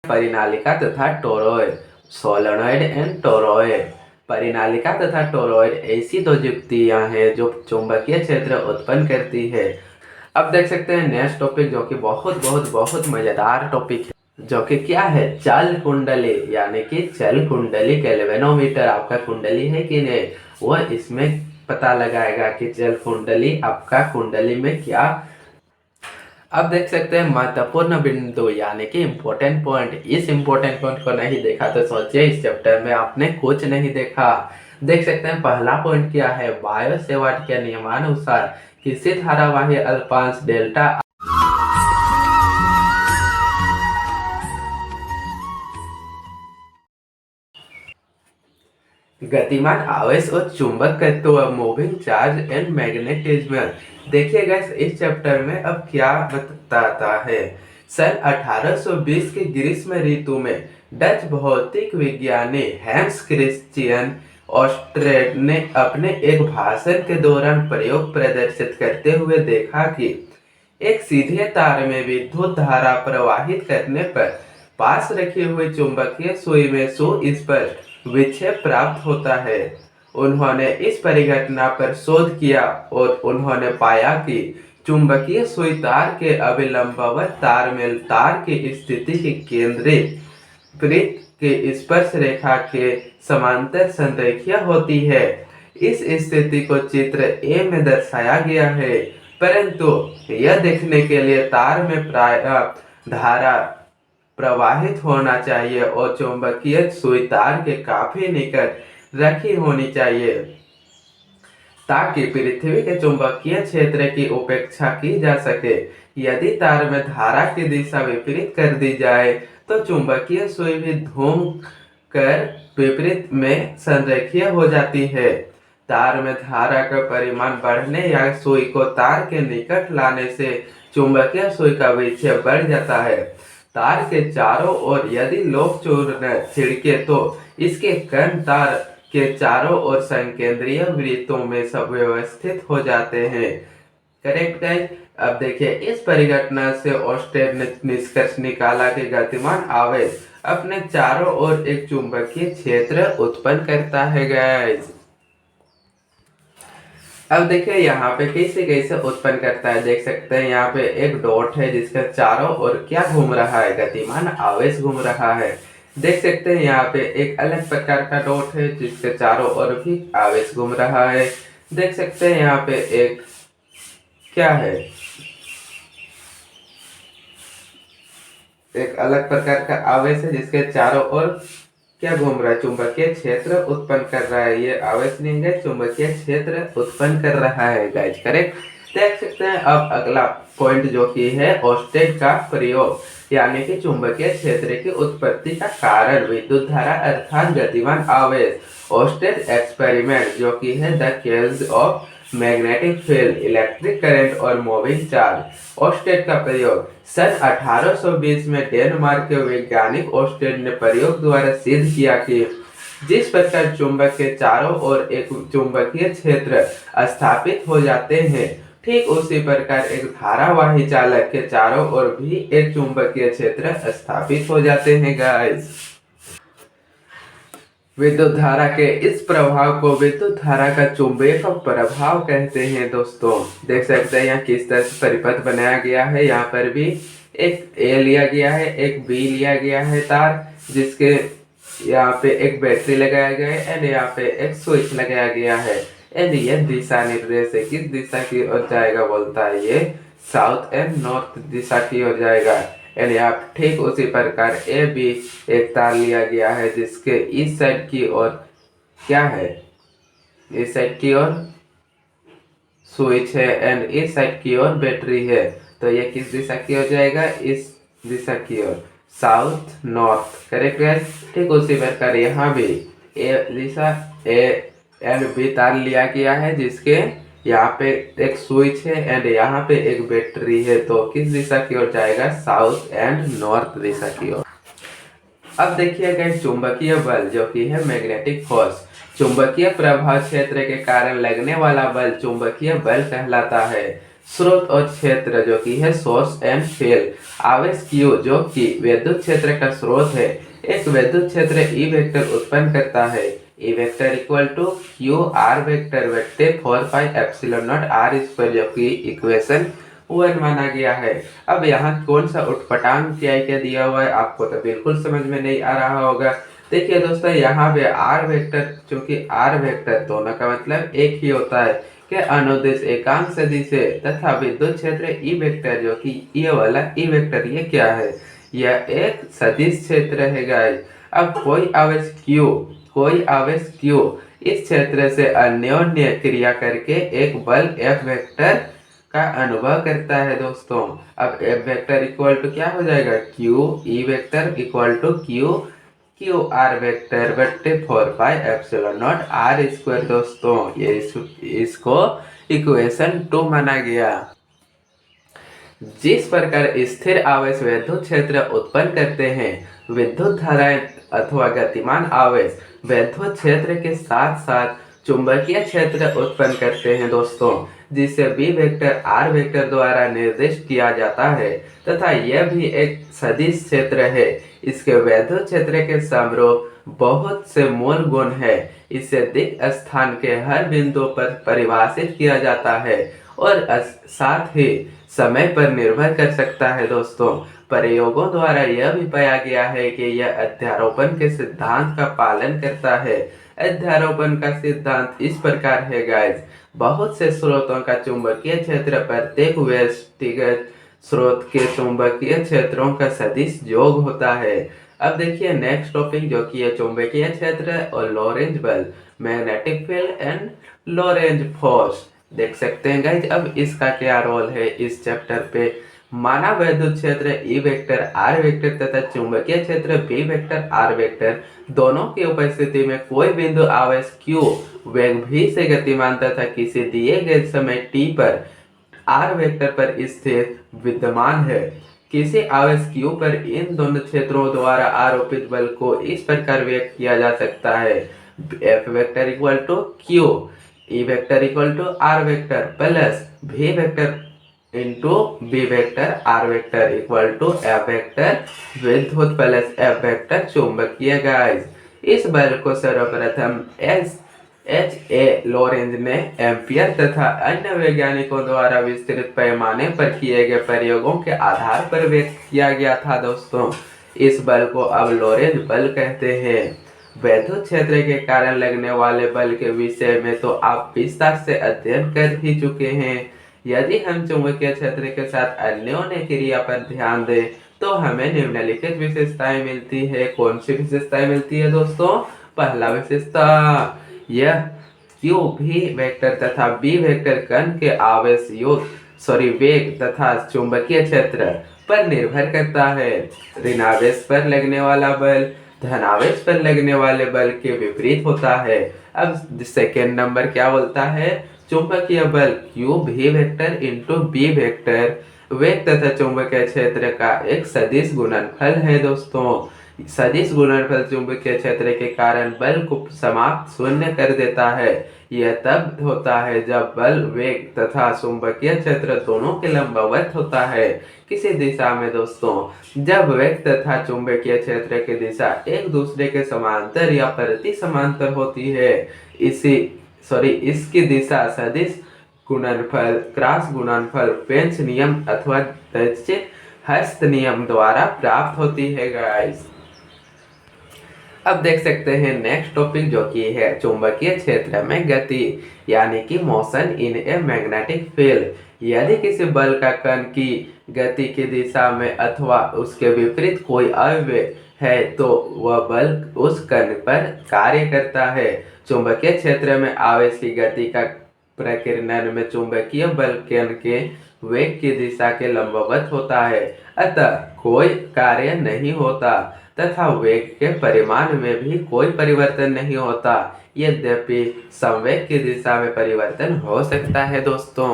परिनालिका तथा toroid, solenoid and toroid. परिनालिका तथा toroid ऐसी दो युक्तियां हैं जो चुंबकीय क्षेत्र उत्पन्न करती है। अब देख सकते हैं नेक्स्ट टॉपिक जो कि बहुत बहुत बहुत मजेदार टॉपिक है, जो कि क्या है, चल कुंडली, यानी कि चल कुंडली। गैल्वेनोमीटर आपका कुंडली है कि नहीं, वो इसमें पता लगाएगा कि चल कुंडली आपका कुंडली में क्या। अब देख सकते हैं महत्वपूर्ण बिंदु, यानी कि इम्पोर्टेंट पॉइंट। इस इम्पोर्टेंट पॉइंट को नहीं देखा तो सोचिए इस चैप्टर में आपने कुछ नहीं देखा। देख सकते हैं पहला पॉइंट क्या है, बायो सेवार्ट के नियमानुसार किसी धारावाही अल्पांश डेल्टा गतिमान आवेश और चुंबक तत्व, मूविंग चार्ज एंड मैग्नेटिज्म। देखिएगा इस चैप्टर में अब क्या बताता है। सन 1820 के ग्रीष्म ऋतु में डच भौतिक विज्ञानी हैंस क्रिश्चियन ऑस्ट्रेट ने अपने एक भाषण के दौरान प्रयोग प्रदर्शित करते हुए देखा कि एक सीधे तार में विद्युत धारा प्रवाहित करने पर पास रखी हुई चुंबकीय सुई में सुस्पष्ट विक्षेप प्राप्त होता है। उन्होंने इस परिघटना पर शोध किया और उन्होंने पाया कि चुंबकीय सुई तार के अभिलंबवत तार में तार की स्थिति की केंद्रित वृत्त के स्पर्श रेखा के समांतर संरेखीय होती है। इस स्थिति को चित्र ए में दर्शाया गया है, परंतु यह देखने के लिए तार में प्राय धारा प्रवाहित होना चाहिए और चुंबकीय सुई तार के काफी निकट रखी होनी चाहिए ताकि पृथ्वी के चुंबकीय क्षेत्र की उपेक्षा की जा सके। यदि तार में धारा की दिशा विपरीत कर दी जाए तो चुंबकीय सुई भी घूम कर विपरीत में संरेखीय हो जाती है। तार में धारा का परिमाण बढ़ने या सुई को तार के निकट लाने से चुंबकीय सुई का विक्षेप बढ़ जाता है। तार के चारों ओर यदि लोक चूर्ण छिड़के तो इसके कण तार के चारों ओर संकेंद्रीय वृत्तों में व्यवस्थित हो जाते हैं। Correct guys. अब देखिए इस परिघटना से ऑस्टेड ने निष्कर्ष निकाला कि गतिमान आवेश अपने चारों ओर एक चुंबकीय क्षेत्र उत्पन्न करता है गाइस। अब देखिए यहाँ पे कैसे कैसे उत्पन्न करता है। देख सकते हैं यहाँ पे एक डॉट है जिसके चारों ओर क्या घूम रहा है, गतिमान आवेश घूम रहा है। देख सकते हैं यहाँ पे एक अलग प्रकार का डॉट है जिसके चारों ओर भी आवेश घूम रहा है। देख सकते हैं यहाँ पे एक क्या है, एक अलग प्रकार का आवेश है जिसके चारों ओर क्या घूम रहा है, चुंबकीय क्षेत्र उत्पन्न कर रहा है। ये आवेश नहीं है, चुंबकीय क्षेत्र उत्पन्न कर रहा है गाइस। करेक्ट। देख सकते हैं अब अगला पॉइंट जो कि है ऑस्टेड का प्रयोग, यानी कि चुंबकीय क्षेत्र की उत्पत्ति का कारण विद्युत धारा अर्थात गतिमान आवेश। ऑस्टेड एक्सपेरिमेंट जो कि है the case of magnetic field, electric current और मूविंग चार्ज। ऑस्टेड का प्रयोग सन 1820 में डेनमार्क के वैज्ञानिक ऑस्टेड ने प्रयोग द्वारा सिद्ध किया कि जिस प्रकार चुंबक के चारों ओर एक चुंबकीय क्षेत्र स्थापित हो जाते हैं, ठीक उसी प्रकार एक धारावाही चालक के चारों ओर भी एक चुंबकीय क्षेत्र स्थापित हो जाते हैं गाइस। विद्युत धारा के इस प्रभाव को विद्युत धारा का चुंबकीय प्रभाव कहते हैं दोस्तों। देख सकते हैं यहाँ किस तरह से परिपथ बनाया गया है। यहाँ पर भी एक ए लिया गया है, एक बी लिया गया है तार, जिसके यहाँ पे एक बैटरी लगाया गया है एंड यहाँ पे एक स्विच लगाया गया है। एंड ये दिशा निर्देश है, किस दिशा की ओर जाएगा बोलता है, ये साउथ एंड नॉर्थ दिशा की ओर जाएगा। एंड यहाँ ठीक उसी प्रकार ए बी एक तार लिया गया है जिसके इस साइड की ओर क्या है, इस साइड की ओर स्विच है एंड इस साइड की ओर बैटरी है। तो ये किस दिशा की ओर जाएगा, इस दिशा की ओर, साउथ नॉर्थ। करेक्ट है। ठीक उसी प्रकार यहाँ भी ए दिशा ए एंड बी तार लिया गया है जिसके यहाँ पे एक स्विच है एंड यहाँ पे एक बैटरी है। तो किस दिशा की ओर जाएगा, साउथ एंड नॉर्थ दिशा की ओर। अब देखिएगा चुंबकीय बल जो कि है मैग्नेटिक फोर्स, चुंबकीय प्रभाव क्षेत्र के कारण लगने वाला बल चुंबकीय बल कहलाता है। स्रोत और क्षेत्र जो कि है सोर्स एंड फील्ड। आवेश Q जो कि विद्युत क्षेत्र का स्रोत है, एक विद्युत क्षेत्र E वेक्टर उत्पन्न करता है। E vector equal to q r vector बट्टे 4πε0 r स्क्वायर जो कि इक्वेशन 1 माना गया है। अब यहाँ कौन सा उत्पटांग क्या दिया हुआ है आपको तो बिल्कुल समझ में नहीं आ रहा होगा। देखिए दोस्तों, यहाँ पे आर वेक्टर, चूंकि आर वेक्टर दोनों का मतलब एक ही होता है कि अनुदिश एकांक सदिश है, तथा विद्युत क्षेत्र ई वेक्टर जो कि ये वाला ई वेक्टर ये क्या है, यह एक सदिश क्षेत्र है गाइस। अब कोई आवेश Q इस क्षेत्र से अन्योन्य क्रिया करके एक बल F वेक्टर का अनुभव करता है दोस्तों। अब F वेक्टर इक्वल टू क्या हो जाएगा, Q E vector equal to q r vector बट्टे 4πε0 r स्क्वायर दोस्तों। ये इसको इक्वेशन 2 माना गया। जिस प्रकार स्थिर आवेश विद्युत क्षेत्र उत्पन्न करते हैं, विद्युत धाराएं अथवा गतिमान आवेश विद्युत क्षेत्र के साथ साथ चुंबकीय क्षेत्र उत्पन्न करते हैं दोस्तों, जिसे बी वेक्टर आर वेक्टर द्वारा निर्दिष्ट किया जाता है, तथा यह भी एक सदिश क्षेत्र है। इसके विद्युत क्षेत्र के समरूप बहुत से मूल गुण है। इसे दिक् स्थान के हर बिंदु पर परिभाषित किया जाता है और साथ ही समय पर निर्भर कर सकता है दोस्तों। प्रयोगों द्वारा यह भी पाया गया है कि यह अध्यारोपण के सिद्धांत का पालन करता है। अध्यारोपण का सिद्धांत इस प्रकार है गाइस, बहुत से स्रोतों का चुंबकीय क्षेत्र प्रत्येक व्यक्तिगत स्रोत के चुंबकीय क्षेत्रों का सदिश योग होता है। अब देखिए नेक्स्ट टॉपिक जो कि है चुंबकीय क्षेत्र और लॉरेंज बल, magnetic field and Lorentz force. देख सकते हैं गाइज, अब इसका क्या रोल है इस चैप्टर पे। माना विद्युत क्षेत्र E वेक्टर R वेक्टर तथा चुंबकीय क्षेत्र B वेक्टर R वेक्टर दोनों की उपस्थिति में कोई बिंदु आवेश Q वेग v से गतिमान तथा किसी दिए गए समय t पर R वेक्टर पर स्थित विद्यमान है। किसी आवेश Q पर इन दोनों क्षेत्रों द्वारा आरोपित बल को इस प्रकार व्यक्त किया जा सकता है, F vector equal to Q E vector equal to R vector plus V vector into B vector R vector equal to F vector विद्युत प्लस F वेक्टर चुंबकीय गाइस। इस बल को सर्वप्रथम H.A. लॉरेंज ने एम्पियर तथा अन्य वैज्ञानिकों द्वारा विस्तृत पैमाने पर किए गए प्रयोगों के आधार पर व्यक्त किया गया था दोस्तों। इस बल को अब लॉरेंज बल कहते हैं। विद्युत क्षेत्र के कारण लगने वाले बल के विषय में तो आप विस्तार से अध्ययन कर ही चुके हैं। यदि हम चुंबकीय क्षेत्र के साथ अन्योन्य क्रिया पर ध्यान दें तो हमें निम्नलिखित विशेषताएं मिलती है। कौन सी विशेषताएं मिलती है दोस्तों? पहला विशेषता, यह Q भी वेक्टर तथा B वेक्टर कण के आवेश वेग तथा चुंबकीय क्षेत्र पर निर्भर करता है। ऋणावेश पर लगने वाला बल धनावेश पर लगने वाले बल के विपरीत होता है। अब सेकेंड नंबर क्या बोलता है? चुंबकीय बल Q भी वेक्टर इंटू B वेक्टर वेग तथा चुंबकीय क्षेत्र का एक सदिश गुणनफल है दोस्तों। सदिश गुणनफल चुंबकीय क्षेत्र के कारण बल को समाप्त शून्य कर देता है। यह तब होता है जब बल वेग तथा चुंबकीय क्षेत्र दोनों के लंबवत होता है किसी दिशा में दोस्तों। जब वेग तथा चुंबकीय क्षेत्र की दिशा एक दूसरे के समांतर या प्रति समांतर होती है, इसकी दिशा सदिश गुणनफल, क्रॉस गुणनफल, पेंच नियम अथवा हस्त नियम द्वारा प्राप्त होती है गाइस। अब देख सकते हैं नेक्स्ट टॉपिक जो कि है चुंबकीय क्षेत्र में गति, यानी कि motion in A magnetic field. यदि किसी बल का कण की गति की दिशा में अथवा उसके विपरीत कोई अवयव है तो वह बल उस कण पर कार्य करता है। चुंबकीय क्षेत्र में आवेश की गति का प्रकीर्णन में चुंबकीय बल कण के वेग की दिशा के लंबवत होता है, अतः कोई कार्य नहीं होता तथा वेग के परिमाण में भी कोई परिवर्तन नहीं होता। यद्यपि संवेग की दिशा में परिवर्तन हो सकता है दोस्तों।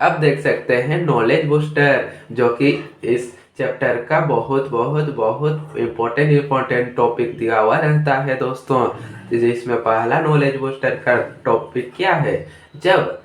अब देख सकते हैं नॉलेज बूस्टर, जो कि इस चैप्टर का बहुत इम्पोर्टेंट टॉपिक दिया हुआ रहता है दोस्तों। जिसमें पहला नॉलेज बूस्टर का टॉपिक क्या है? जब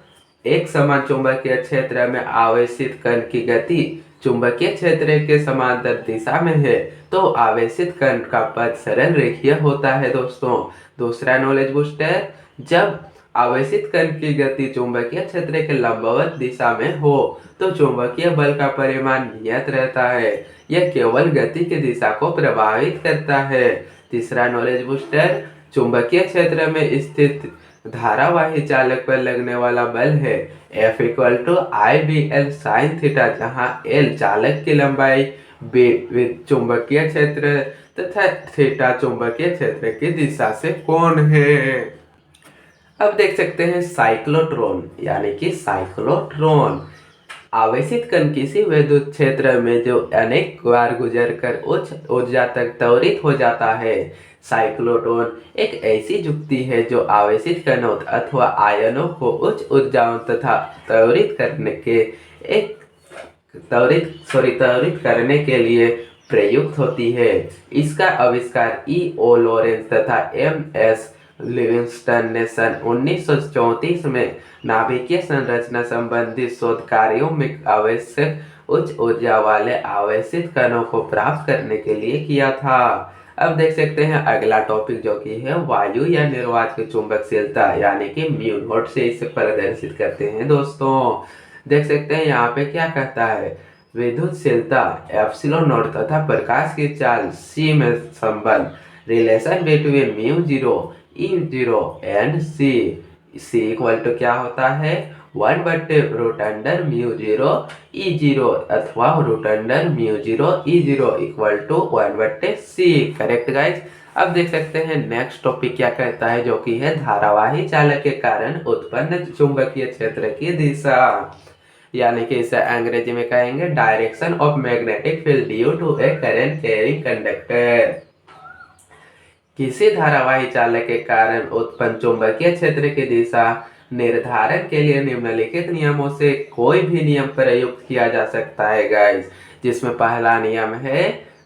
एक समान चुंबकीय क्षेत्र में आवेशित कण की गति चुंबकीय क्षेत्र के समांतर दिशा में है तो आवेशित कण का पथ सरल रेखीय होता है दोस्तों। दूसरा नॉलेज बूस्टर, जब आवेशित कण की गति चुंबकीय क्षेत्र के लंबवत दिशा में हो तो चुंबकीय बल का परिमाण नियत रहता है। यह केवल गति की दिशा को प्रभावित करता है। तीसरा नॉलेज बूस्टर, चुंबकीय क्षेत्र में स्थित धारावाही चालक पर लगने वाला बल है F equal to I b l sine theta, जहाँ L चालक की लंबाई, B चुंबकीय क्षेत्र तथा थीटा चुंबकीय क्षेत्र की दिशा से कोण है। अब देख सकते हैं साइक्लोट्रॉन यानी कि साइक्लोट्रॉन। आवेशित कण किसी विद्युत क्षेत्र में जो अनेक बार गुजरकर उच्च ऊर्जा तक त्वरित हो जाता है। साइक्लोट्रॉन एक ऐसी युक्ति है जो आवेशित कणों अथवा आयनों को उच्च ऊर्जाओं तथा त्वरित करने के लिए प्रयुक्त होती है। इसका आविष्कार E.O. लॉरेंस तथा M.S. लिविंगस्टन ने सन 1934 में नाभिकीय संरचना संबंधी शोध कार्यों में आवश्यक उच्च ऊर्जा वाले आवेशित कणों को प्राप्त करने के लिए किया था। अब देख सकते हैं अगला टॉपिक जो कि है वायु या निर्वात की चुंबकशीलता यानी कि म्यू नॉट से इसे प्रदर्शित करते हैं दोस्तों। देख सकते हैं यहाँ पे क्या कहता है, विद्युतशीलता एप्सिलॉन नॉट तथा प्रकाश की चाल c में संबंध, relation between mu zero E0 and C equal to क्या होता है 1/√अंडर म्यू जीरो E0 अथवा √अंडर mu zero E0 equal to 1/c। Correct guys. अब देख सकते हैं नेक्स्ट टॉपिक क्या कहता है जो कि है धारावाही चालक के कारण उत्पन्न चुंबकीय क्षेत्र की दिशा, यानी कि इसे अंग्रेजी में कहेंगे direction of magnetic field due to a current carrying conductor. किसी धारावाही चालक के कारण उत्पन्न चुंबकीय क्षेत्र की दिशा निर्धारण के लिए निम्नलिखित नियमों से कोई भी नियम प्रयुक्त किया जा सकता है गाइस, जिसमें पहला नियम है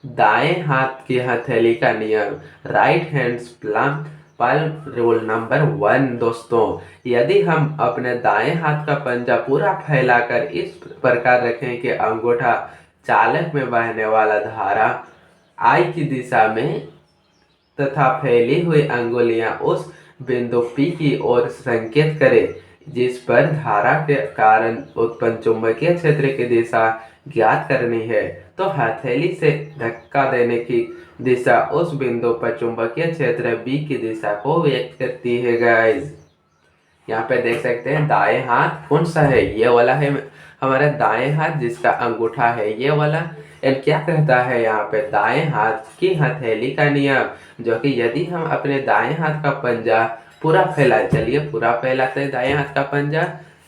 दाएं हाथ की हथेली का नियम, right hands palm rule number 1। दोस्तों, यदि हम अपने दाएं हाथ का पंजा पूरा फैलाकर इस प्रकार रखें कि अंगूठा चालक में बहने वाला धारा आई की दिशा में तथा फैली हुई अंगुलियां उस बिंदु P की ओर संकेत करें जिस पर धारा के कारण उत्पन्न चुंबकीय क्षेत्र की दिशा ज्ञात करनी है, तो हथेली से धक्का देने की दिशा उस बिंदु पर चुंबकीय क्षेत्र B की दिशा को व्यक्त करती है गाइस। यहाँ पे देख सकते हैं दाएं हाथ कौन सा है, ये वाला है हमारा दाएं हाथ जिसका अंगूठा है ये वाला। एंड क्या कहता है यहाँ पे दाएं हाथ की हथेली का नियम, जो कि यदि हम अपने दाएं हाथ का पंजा पूरा फैलाए, चलिए पूरा फैलाते हैं दाएं हाथ का पंजा।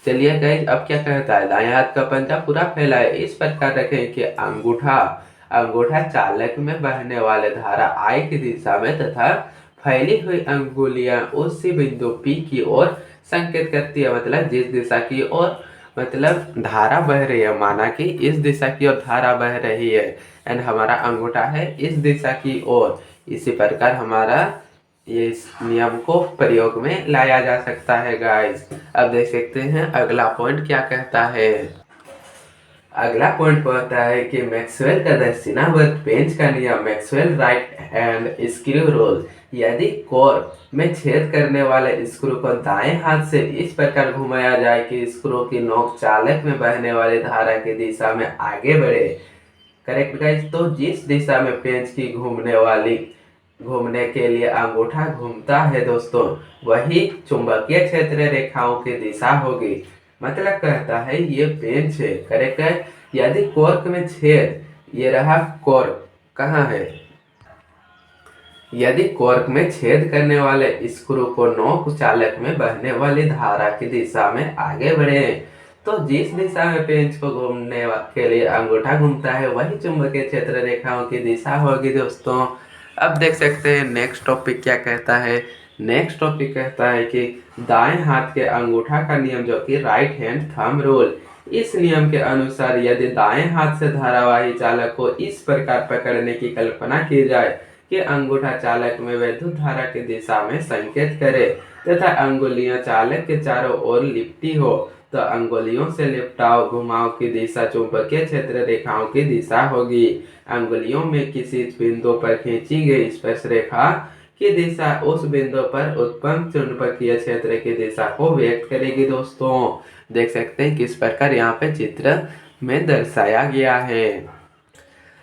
चलिए गाइस, अब क्या कहता है दाएं हाथ का पंजा पूरा फैलाए, इस प्रकार रखें कि अंगूठा चालक में बहने वाले धारा आई की दिशा में तथा फैली हुई अंगुलियां उसी बिंदु P की ओर संकेत करती है, मतलब जिस दिशा की ओर मतलब धारा बह रही है, माना कि इस दिशा की ओर धारा बह रही है एंड हमारा अंगूठा है इस दिशा की ओर। इसी प्रकार हमारा ये इस नियम को प्रयोग में लाया जा सकता है गाइस। अब देख सकते हैं अगला पॉइंट क्या कहता है। अगला पॉइंट कहता है कि मैक्सवेल का दक्षिणावर्त पेंच का नियम, Maxwell right hand screw rule. यदि कोर में छेद करने वाले स्क्रू को दाएं हाथ से इस प्रकार घुमाया जाए कि स्क्रू की नोक चालक में बहने वाली धारा की दिशा में आगे बढ़े, करेक्ट गाइस, तो जिस दिशा में पेंच की घूमने के लिए अंगूठा घूमता है दोस्तों, वही चुंबकीय क्षेत्र रेखाओं की दिशा होगी। मतलब कहता है ये पेंच है, करेक्ट है। यदि कॉर्क में छेद, ये रहा कॉर्क कहाँ है, यदि कॉर्क में छेद करने वाले स्क्रू को नोक चालक में बहने वाली धारा की दिशा में आगे बढ़े, तो जिस दिशा में पेंच को घूमने के लिए अंगूठा घूमता है वही चुंबकीय क्षेत्र रेखाओं की दिशा होगी दोस्तों। अब देख सकते हैं नेक्स्ट टॉपिक क्या कहता है। नेक्स्ट टॉपिक कहता है कि दाएं हाथ के अंगूठा का नियम, जो कि राइट हैंड थंब रूल। इस नियम के अनुसार यदि दाएं हाथ से धारावाही चालक को इस प्रकार पकड़ने की कल्पना की जाए कि अंगूठा चालक में विद्युत धारा की दिशा में संकेत करे तथा अंगुलियां चालक के चारों ओर लिपटी हो, तो अंगुलियों से लिपटाओ घुमाव की दिशा चुंबकीय क्षेत्र रेखाओं की दिशा होगी। अंगुलियों में किसी बिंदु पर खींची गई स्पर्श रेखा की दिशा उस बिंदु पर उत्पन्न चुंबकीय क्षेत्र की दिशा को व्यक्त करेगी। दोस्तों देख सकते हैं किस प्रकार यहाँ पे चित्र में दर्शाया गया है।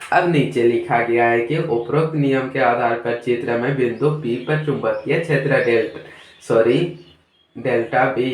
अब नीचे लिखा गया है कि उपरोक्त नियम के आधार पर चित्र में बिंदु P पर चुंबकीय क्षेत्र डेल्टा बी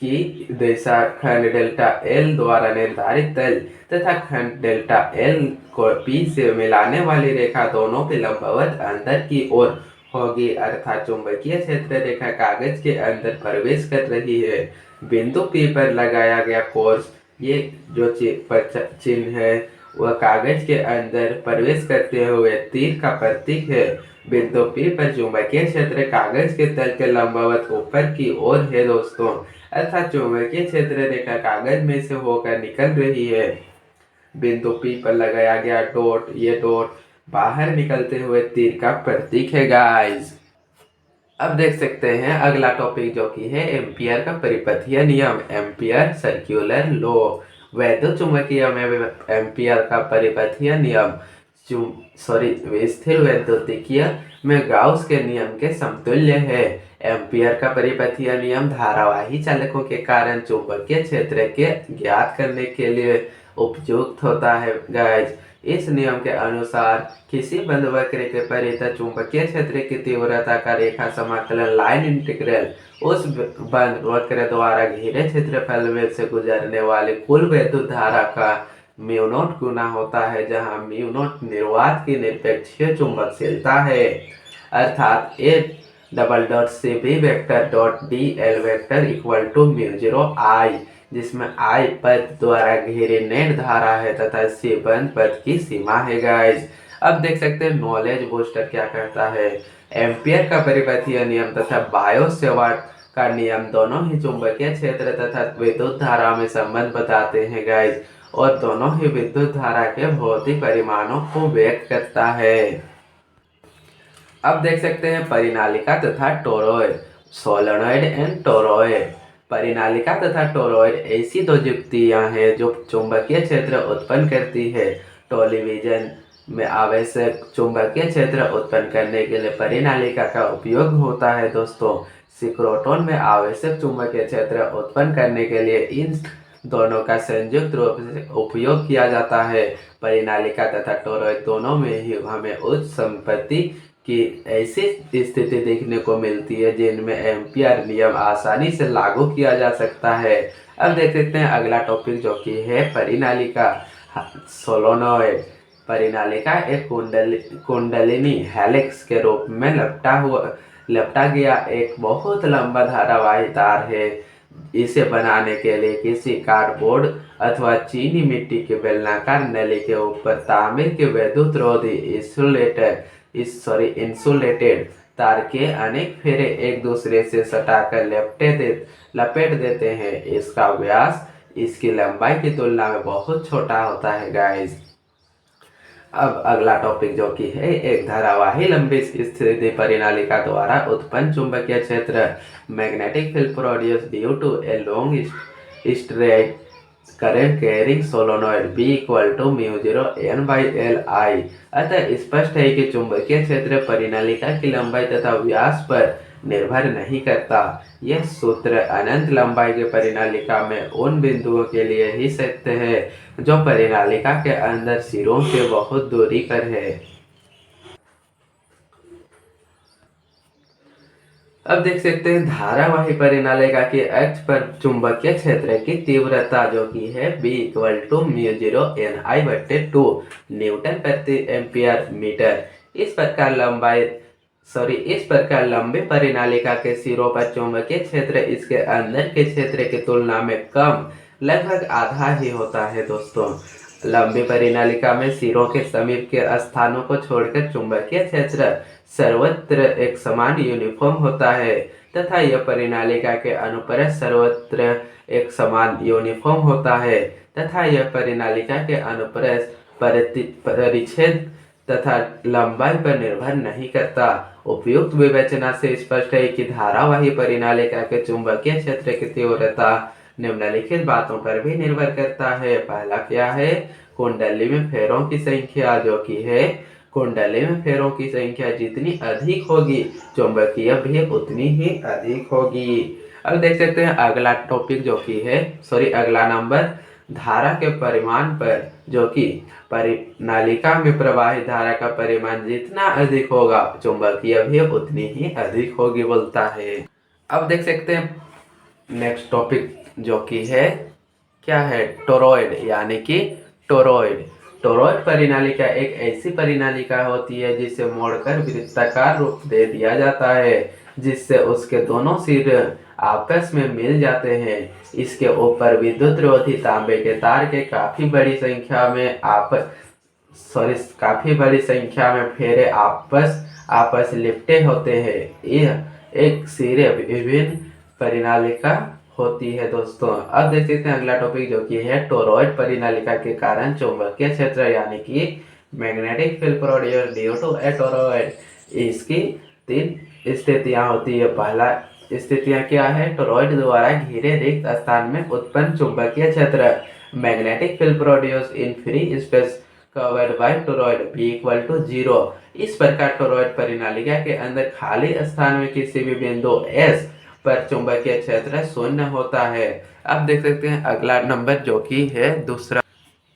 की दिशा खंड डेल्टा एल द्वारा निर्धारित तल तथा खंड डेल्टा एल को P से मिलाने वाली रेखा दोनों के लंबवत अंदर की ओर होगी, अर्थात चुंबकीय क्षेत्र रेखा कागज के अंदर प्रवेश कर रही है। बिंदु P पर लगाया गया कोर्स, ये जो चिन्ह है वह कागज के अंदर प्रवेश करते हुए तीर का प्रतीक है। बिंदु P पर चुंबकीय क्षेत्र कागज के तल के लंबवत ऊपर की ओर है दोस्तों, अर्थात चुंबकीय क्षेत्र रेखा कागज में से होकर निकल रही है। बिंदु P पर लगाया गया डॉट, ये डॉट बाहर निकलते हुए तीर का प्रतीक है गाइस। अब देख सकते हैं अगला टॉपिक जो कि है एम्पियर का परिपथीय नियम, एम्पियर सर्कुलर लॉ। वैद्युत चुंबकीय में एम्पियर का परिपथीय नियम स्थिर वैद्युतिकीय में गाउस के नियम के समतुल्य है। एम्पियर का परिपथीय नियम धारावाही चालकों के कारण चुंबकीय क्षेत्र के ज्ञात करने के लिए उपयुक्त होता है गाइस। इस नियम के अनुसार किसी बंद वक्र के परितः चुंबकीय क्षेत्र की तीव्रता का रेखा समाकलन लाइन इंटीग्रल उस बंद वक्र द्वारा घिरे क्षेत्रफल में से गुजरने वाली कुल वैद्युत धारा का म्यू नॉट गुना होता है, जहां म्यू नॉट निर्वात की निरपेक्षीय चुंबकशीलता है, अर्थात a double dot c b vector dot d l vector equal to mu 0 I, जिसमें आई पथ द्वारा घिरी नेट धारा है तथा सी बंद पथ की सीमा है गाइस। अब देख सकते हैं नॉलेज बूस्टर क्या कहता है। एम्पियर का परिपथीय नियम तथा बायो सेवार्ट का नियम दोनों ही चुंबकीय क्षेत्र तथा विद्युत धारा में संबंध बताते हैं गाइस, और दोनों ही विद्युत धारा के भौतिक परिमाणों को व्यक्त करता है। अब देख सकते हैं परिनालिका तथा टोरॉयड, सोलेनॉइड एंड टोरॉयड। परिनालिका तथा टोरॉयड ऐसी दो युक्तियां हैं जो चुंबकीय क्षेत्र उत्पन्न करती है। टेलीविजन में आवश्यक चुंबकीय क्षेत्र उत्पन्न करने के लिए परिनालिका का उपयोग होता है दोस्तों। सिक्रोट्रॉन में आवश्यक चुंबकीय क्षेत्र उत्पन्न करने के लिए इन दोनों का संयुक्त रूप से उपयोग किया जाता है। परिनालिका तथा टोरॉयड दोनों में ही हमें उच्च संपत्ति की ऐसी स्थिति देखने को मिलती है जिनमें एम्पियर नियम आसानी से लागू किया जा सकता है। अब देख सकते हैं अगला टॉपिक जो कि है परिनालिका सोलेनॉइड। परिनालिका एक कुंडलिनी हेलिक्स के रूप में लपटा गया एक बहुत लंबा धारावाही तार है। इसे बनाने के लिए किसी कार्डबोर्ड अथवा चीनी मिट्टी के बेलनाकार नली के ऊपर तांबे के विद्युत रोधी इंसुलेटेड तार के अनेक फेरे एक दूसरे से सटाकर लपेट देते हैं। इसका व्यास इसकी लंबाई की तुलना में बहुत छोटा होता है गाइस। अब अगला टॉपिक जो कि है एक धारावाही लंबी स्थिति परिनालिका द्वारा उत्पन्न चुंबकीय क्षेत्र, magnetic field produce due to a long straight current carrying solenoid B equal to mu 0 n by l I. अतः स्पष्ट है कि चुंबकीय क्षेत्र परिनालिका की लंबाई तथा व्यास पर निर्भर नहीं करता। यह सूत्र अनंत लंबाई के परिनालिका में उन बिंदुओं के लिए ही सत्य है जो परिनालिका के अंदर सिरों से बहुत दूरी पर है। अब देख सकते हैं धारावाही परिनालिका के अक्ष पर चुंबकीय क्षेत्र की तीव्रता जो कि है B equal to mu 0 n I बट्टे 2 न्यूटन प्रति एम्पियर मीटर। इस प्रकार लंबे परिनालिका के सिरों पर चुंबकीय क्षेत्र इसके अंदर के क्षेत्र की तुलना में कम, लगभग आधा ही होता है दोस्तों। लंबी परिनालिका में सिरों के समीप के स्थानों को छोड़कर चुंबकीय क्षेत्र सर्वत्र एक समान यूनिफॉर्म होता है तथा यह परिनालिका के अनुप्रस्थ सर्वत्र एक समान यूनिफॉर्म होता है तथा यह परिनालिका के अनुप्रस्थ परिच्छेद तथा लंबाई पर निर्भर नहीं करता। उपयुक्त विवेचना से स्पष्ट है कि धारावाही परिनालिका के चुंबकीय क्षेत्र की तीव्रता निम्नलिखित बातों पर भी निर्भर करता है। पहला क्या है, कुंडली में फेरों की संख्या, जो कि है कुंडली में फेरों की संख्या जितनी अधिक होगी चुंबकीय भी उतनी ही अधिक होगी। अब देख सकते हैं अगला टॉपिक जो कि है अगला नंबर, धारा के परिमाण पर, जो कि परिनालिका में प्रवाहित धारा का परिमाण जितना अधिक होगा चुंबकीय भी उतनी ही अधिक होगी बोलता है। अब देख सकते हैं नेक्स्ट टॉपिक जो कि है क्या है, टोरॉइड यानी कि टोरॉइड। टोरॉइड परिनालिका एक ऐसी परिनालिका होती है जिसे मोड़कर वृत्ताकार रूप दे दिया जाता है, जिससे उसके दोनों सिर आपस में मिल जाते हैं। इसके ऊपर विद्युत रोधी तांबे के तार के काफी बड़ी संख्या में फेरे आपस लिपटे होते हैं। यह एक सिरे विभिन्न परिनालिका होती है दोस्तों। अब देख सकते हैं अगला टॉपिक जो कि है टोरॉइड परिनालिका के कारण चुंबकीय क्षेत्र यानी कि magnetic field produce due to a toroid. इसकी 3 स्थितियां होती है। पहला स्थितियां क्या है, टोरॉइड द्वारा घिरे रिक्त स्थान में उत्पन्न चुंबकीय क्षेत्र, magnetic field produce in free space covered by toroid B = 0। इस प्रकार टोरॉइड परिनालिका के अंदर खाली स्थान में किसी भी बिंदु S पर चुंबकीय क्षेत्र शून्य होता है। अब देख सकते हैं अगला नंबर जो कि है दूसरा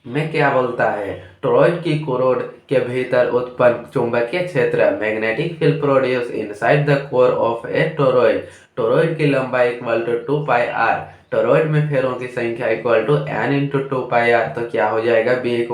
में क्या बोलता है, टोरॉइड की कोरोड के भीतर उत्पन्न चुंबकीय क्षेत्र, magnetic field produce inside the core of A toroid. Toroid की लंबाई = 2πr, टोरॉइड में फेरों की संख्या n × 2πr, तो क्या हो जाएगा B =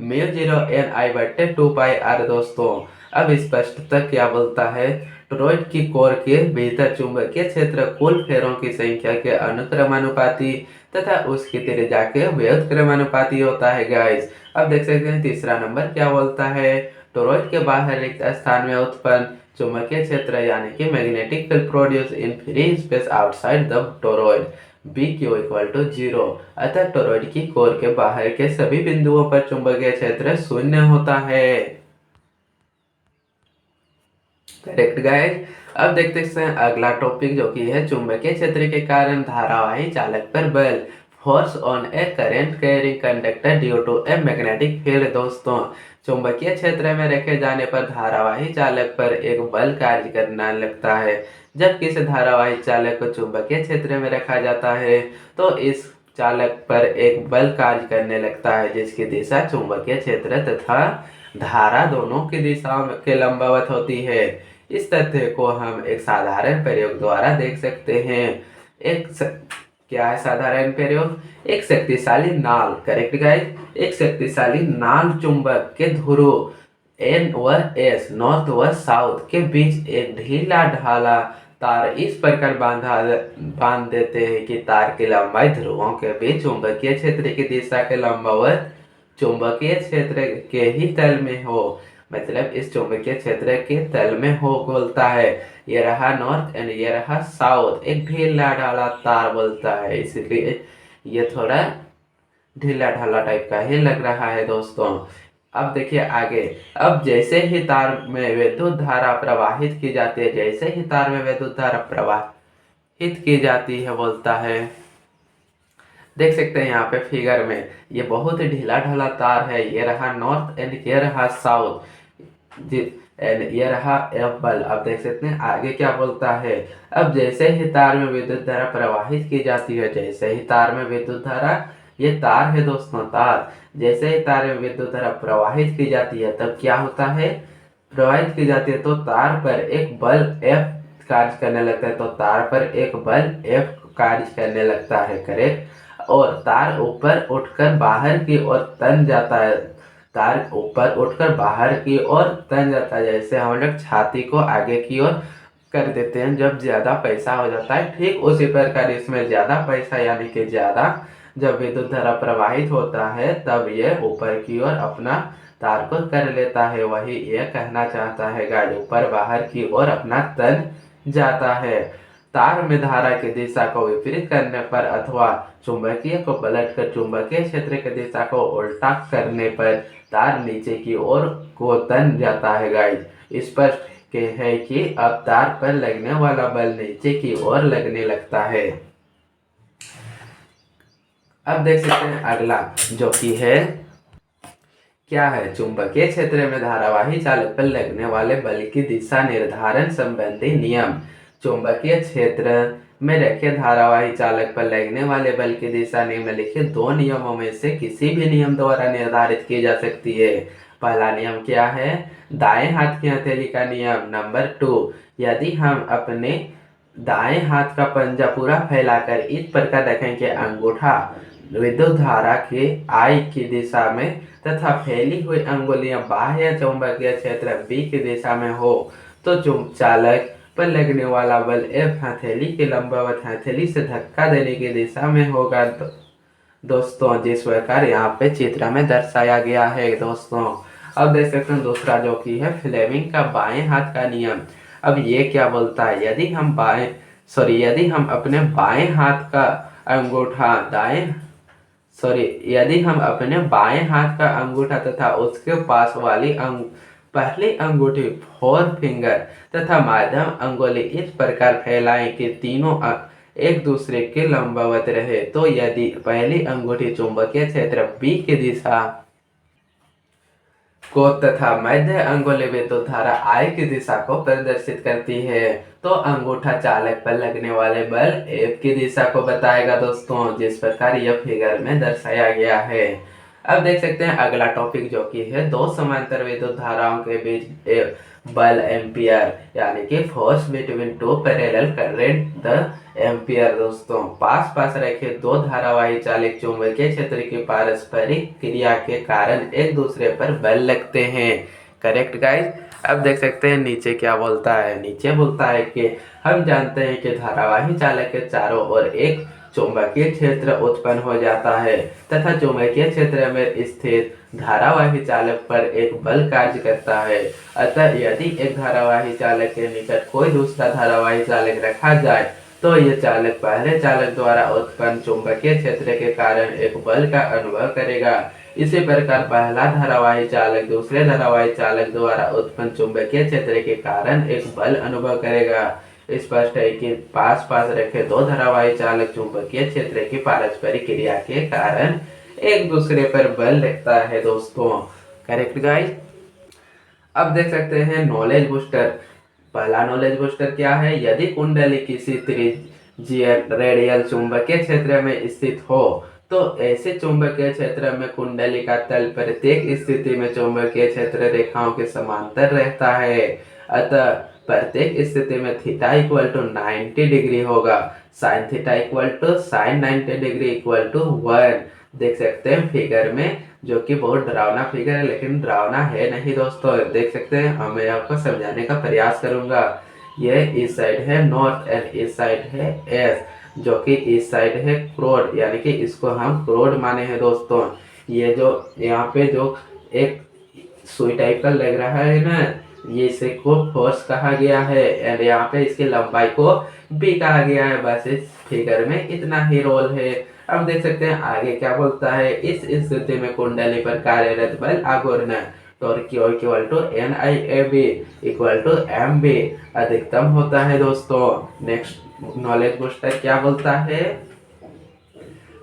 μ0Ni/2πr दोस्तों। अब स्पष्टता क्या बोलता है, टोरॉइड की कोर के भीतर चुंबकीय क्षेत्र कुल फेरों की संख्या के अनुक्रमानुपाती तथा उसकी त्रिज्या के व्युत्क्रमानुपाती होता है गाइस। अब देख सकते हैं तीसरा नंबर क्या बोलता है, टोरॉइड के बाहर रिक्त स्थान में उत्पन्न चुंबकीय क्षेत्र यानी कि magnetic field produce in free space outside the toroid BQ = 0। अतः टोरॉइड की कोर के बाहर के सभी बिंदुओं पर चुंबकीय क्षेत्र शून्य होता है। Correct guys. अब देखते हैं अगला टॉपिक जो कि है चुंबकीय क्षेत्र के कारण धारावाही चालक पर बल, force on a current carrying conductor due to a magnetic field. दोस्तों चुंबकीय क्षेत्र में रखे जाने पर धारावाही चालक पर एक बल कार्य करना लगता है। जब किसी धारावाही चालक को चुंबकीय क्षेत्र में रखा जाता है तो इस चालक पर एक बल कार्य करने लगता है जिसकी दिशा चुंबकीय क्षेत्र तथा धारा दोनों की दिशाओं के लंबवत होती है। इस तथ्य को हम एक साधारण प्रयोग द्वारा देख सकते हैं। क्या है साधारण प्रयोग, एक शक्तिशाली नाल, करेक्ट गाइस, एक शक्तिशाली नाल चुंबक के ध्रुव N व S, नॉर्थ व साउथ के बीच एक ढीला ढाला तार इस प्रकार बांध देते हैं कि तार की लंबाई ध्रुवों के बीच चुंबकीय क्षेत्र की दिशा के लंबवत चुंबकीय क्षेत्र के ही तल में हो, मतलब इस चुंबकीय क्षेत्र के तल में हो बोलता है। ये रहा नॉर्थ एंड ये रहा साउथ, एक ढीला ढाला तार बोलता है, इसलिए ये थोड़ा ढीला ढाला टाइप का ही लग रहा है दोस्तों। अब देखिए आगे, अब जैसे ही तार में विद्युत धारा प्रवाहित की जाती है, जैसे ही तार में विद्युत धारा प्रवाहित की जाती है बोलता है, देख सकते हैं यहाँ पे फिगर में ये बहुत ही ढीला ढाला तार है। ये रहा नॉर्थ एंड ये रहा साउथ एंड ये रहा बल। अब देख सकते हैं आगे क्या बोलता है, अब जैसे ही तार में विद्युत धारा प्रवाहित की जाती है, जैसे ही तार में विद्युत धारा, ये तार है दोस्तों तार, जैसे ही तार में विद्युत धारा प्रवाहित की जाती है तब क्या होता है, प्रवाहित की जाती है तो तार पर एक बल F कार्य करने लगता है, तो तार पर एक बल F कार्य करने लगता है, करेक्ट। और तार ऊपर उठकर बाहर की ओर तन जाता है, तार ऊपर उठकर बाहर की ओर तन जाता है, जैसे हम लोग छाती को आगे की ओर कर देते हैं जब ज्यादा पैसा हो जाता है, ठीक उसी प्रकार इसमें ज्यादा पैसा यानी कि ज्यादा जब विद्युत धारा प्रवाहित होता है तब ये ऊपर की ओर अपना तार को कर लेता है। वही ये कहना चाहता है गाइस, ऊपर बाहर की ओर अपना तन जाता है। तार में धारा की दिशा को विपरीत करने पर अथवा चुंबकीय को पलटकर चुंबकीय क्षेत्र की दिशा को उल्टा करने पर तार नीचे की ओर को तन जाता है गाइस। स्पष्ट के है कि अब तार पर लगने वाला बल नीचे की ओर लगने लगता है। अब देख सकते हैं अगला जो कि है क्या है, चुंबकीय क्षेत्र में धारावाही चालक पर लगने वाले बल की दिशा निर्धारण संबंधी नियम। चुंबकीय क्षेत्र में रखे धारावाही चालक पर लगने वाले बल की दिशा निम्नलिखित दो नियमों में से किसी भी नियम द्वारा निर्धारित की जा सकती है। पहला नियम क्या है, दाएं हाथ की हथेली का नियम। नंबर 2, यदि हम अपने दाएं हाथ का पंजा पूरा फैलाकर इस प्रकार रखें कि अंगूठा विद्युत धारा के आई की दिशा में तथा फैली हुई अंगुलियां बाह्य चुंबकीय क्षेत्र बी की दिशा में हो, तो चालक पर लगने वाला बल F हथेली के लंबवत हथेली से धक्का देने की दिशा में होगा। दोस्तों जिस प्रकार यहाँ पे चित्र में दर्शाया गया है दोस्तों। अब देख सकते हैं दूसरा जो कि है फ्लेमिंग का बाएं हाथ का नियम। अब ये क्या बोलता है, यदि हम अपने बाएं हाथ का अंगूठा यदि हम अपने बाएं हाथ का अंगूठा तथा उसके पास वाली पहली अंगूठी फोर फिंगर तथा मध्यम अंगुली इस प्रकार फैलाएं कि तीनों एक दूसरे के लंबवत रहे, तो यदि पहली अंगूठी चुंबकीय क्षेत्र बी की दिशा को तथा मध्य अंगुली विद्युत धारा I की दिशा को प्रदर्शित करती है, तो अंगूठा चालक पर लगने वाले बल F की दिशा को बताएगा दोस्तों, जिस प्रकार यह फिगर में दर्शाया गया है। अब देख सकते हैं अगला टॉपिक जो कि है दो समांतर विद्युत धाराओं के बीच बल एम्पियर, यानी कि force between two parallel current the ampere. दोस्तों पास पास रखे दो धारावाही चालक चुंबकीय क्षेत्र की पारस्परिक क्रिया के कारण एक दूसरे पर बल लगते हैं। Correct guys. अब देख सकते हैं नीचे क्या बोलता है, नीचे बोलता है कि हम जानते हैं कि धारावाही चालक के चारों ओर एक चुंबकीय क्षेत्र उत्पन्न हो जाता है तथा चुंबकीय क्षेत्र में स्थित धारावाही चालक पर एक बल कार्य करता है। अतः यदि एक धारावाही चालक के निकट कोई दूसरा धारावाही चालक रखा जाए, तो यह चालक पहले चालक द्वारा उत्पन्न चुंबकीय क्षेत्र के कारण एक बल का अनुभव करेगा। इसी प्रकार पहला धारावाही चालक दूसरे धारावाही चालक द्वारा उत्पन्न चुंबकीय क्षेत्र के कारण एक बल अनुभव करेगा। स्पष्ट है कि पास पास रखे दो धारावाही चालक चुंबकीय क्षेत्र की पारस्परिक क्रिया के कारण एक दूसरे पर बल लगता है दोस्तों। Correct guys. अब देख सकते हैं नॉलेज बूस्टर। पहला नॉलेज बूस्टर क्या है, यदि कुंडली किसी त्रिज्यीय रेडियल चुंबकीय क्षेत्र में स्थित हो, तो ऐसे चुंबकीय क्षेत्र में कुंडली का तल प्रत्येक स्थिति में चुंबकीय क्षेत्र रेखाओं के समांतर रहता है। अतः प्रत्येक स्थिति में थीटा इक्वल टू 90 डिग्री होगा, sine theta equal to sine 90 degree equal to 1। देख सकते हैं फिगर में, जो कि बहुत डरावना फिगर है, लेकिन डरावना है नहीं दोस्तों। देख सकते हैं, मैं आपको समझाने का प्रयास करूंगा। ये इस साइड है नॉर्थ एंड इस साइड है एस, जो कि इस साइड है क्रोड, यानी कि इसको हम क्रोड माने हैं दोस्तों। ये जो यहाँ पे जो एक सुई टाइप का लग रहा है ना, ये इसे को फोर्स कहा गया है और यहाँ पे इसकी लंबाई को बी कहा गया है। बस इस फिगर में इतना ही रोल है। अब देख सकते हैं आगे क्या बोलता है, इस स्थिति में कुंडली पर कार्यरत बल आघूर्ण torque equal to NIAB equal to MB अधिकतम होता है दोस्तों। नेक्स्ट नॉलेज बूस्टर क्या बोलता है,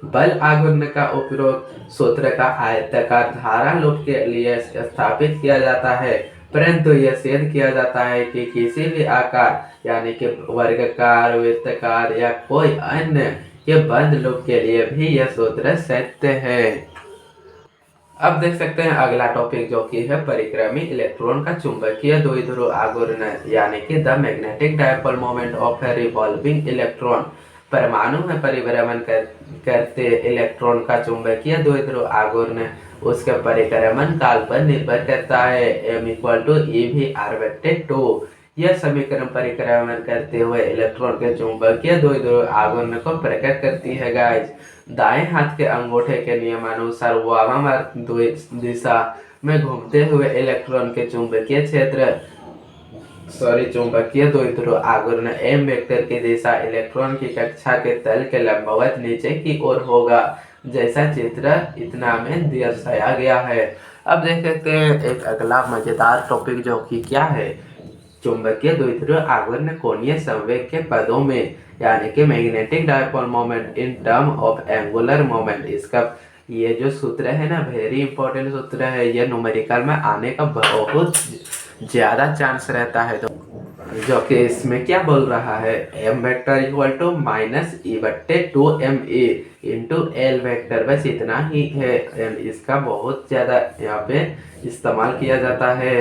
बल आघूर्ण का उपयोग सूत्र का आयताकार धारा लूप के लिए स्थापित किया जाता है, परंतु यह सिद्ध किया जाता है कि किसी भी आकार यानी कि वर्गाकार, वृत्ताकार या कोई अन्य के बंद लूप के लिए भी यह सूत्र सत्य है। अब देख सकते हैं अगला टॉपिक जो कि है परिक्रमी इलेक्ट्रॉन का चुंबकीय द्विध्रुव आघूर्ण, यानी कि the magnetic dipole moment of A revolving electron. परमाणु में परिभ्रमण करते इलेक्ट्रॉन का चुंबकीय द्विध्रुव आघूर्ण उसके परिक्रमण काल पर निर्भर करता है। m equal to EV/2। यह समीकरण परिक्रमण करते हुए इलेक्ट्रॉन के चुंबकीय द्विध्रुव आघूर्ण को प्रकट करती है गाइस। दाएं हाथ के अंगूठे के नियमानुसार वामावर्त दिशा में घूमते हुए इलेक्ट्रॉन के चुंबकीय द्विध्रुव आघूर्ण m वेक्टर की दिशा इलेक्ट्रॉन की कक्षा के तल के लंबवत नीचे की ओर होगा, जैसा चित्र इतना में दर्शाया गया है। अब देख सकते हैं एक अगला मजेदार टॉपिक जो कि क्या है, चुंबकीय द्विध्रुव आघूर्ण कोणीय संवेग के पदों में, यानी कि magnetic dipole moment in term of angular moment. इसका ये जो सूत्र है ना, वेरी इंपॉर्टेंट सूत्र है, ये न्यूमेरिकल में आने का बहुत ज्यादा चांस रहता है। तो जो कि इसमें क्या बोल रहा है, m vector equal to minus e बट्टे 2ma इंटू एल वेक्टर, बस इतना ही है। इसका बहुत ज्यादा यहाँ पे इस्तेमाल किया जाता है।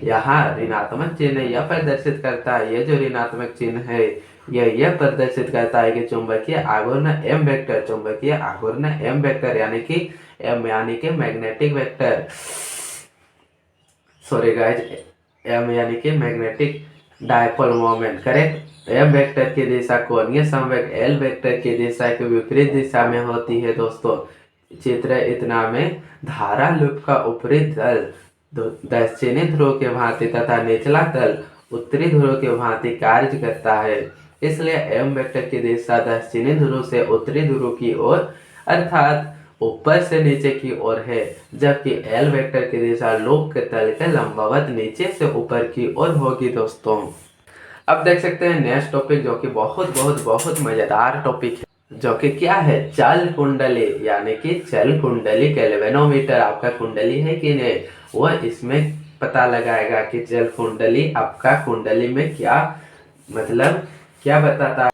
यहाँ ऋणात्मक चिन्ह यह प्रदर्शित करता है, ये जो ऋणात्मक चिन्ह है यह प्रदर्शित करता है कि चुंबकीय आघूर्ण एम वेक्टर, चुंबकीय आघूर्ण एम वेक्टर यानी कि एम यानी कि magnetic vector, sorry guys, M यानी कि magnetic dipole moment, correct. M vector की दिशा कोणीय संवेग एल वेक्टर की दिशा के विपरीत दिशा में होती है। दोस्तों चित्र इतना में धारा लूप का ऊपरी तल दक्षिणी ध्रुव के भांति तथा निचला तल उत्तरी ध्रुव के भांति कार्य करता है। इसलिए एम वेक्टर की दिशा दक्षिणी ध्रुव से उत्तरी ध्रुव की ओर अर्थात ऊपर से नीचे की ओर है, जबकि एल वेक्टर की दिशा लूप के तल के लंबवत नीचे से ऊपर की ओर होगी। दोस्तों अब देख सकते हैं नेक्स्ट टॉपिक, जो कि बहुत बहुत बहुत मजेदार टॉपिक है, जो कि क्या है, चल कुंडली, यानी कि चल कुंडली गैल्वेनोमीटर। आपका कुंडली है कि नहीं, वह इसमें पता लगाएगा कि चल कुंडली आपका कुंडली में क्या मतलब क्या बताता है।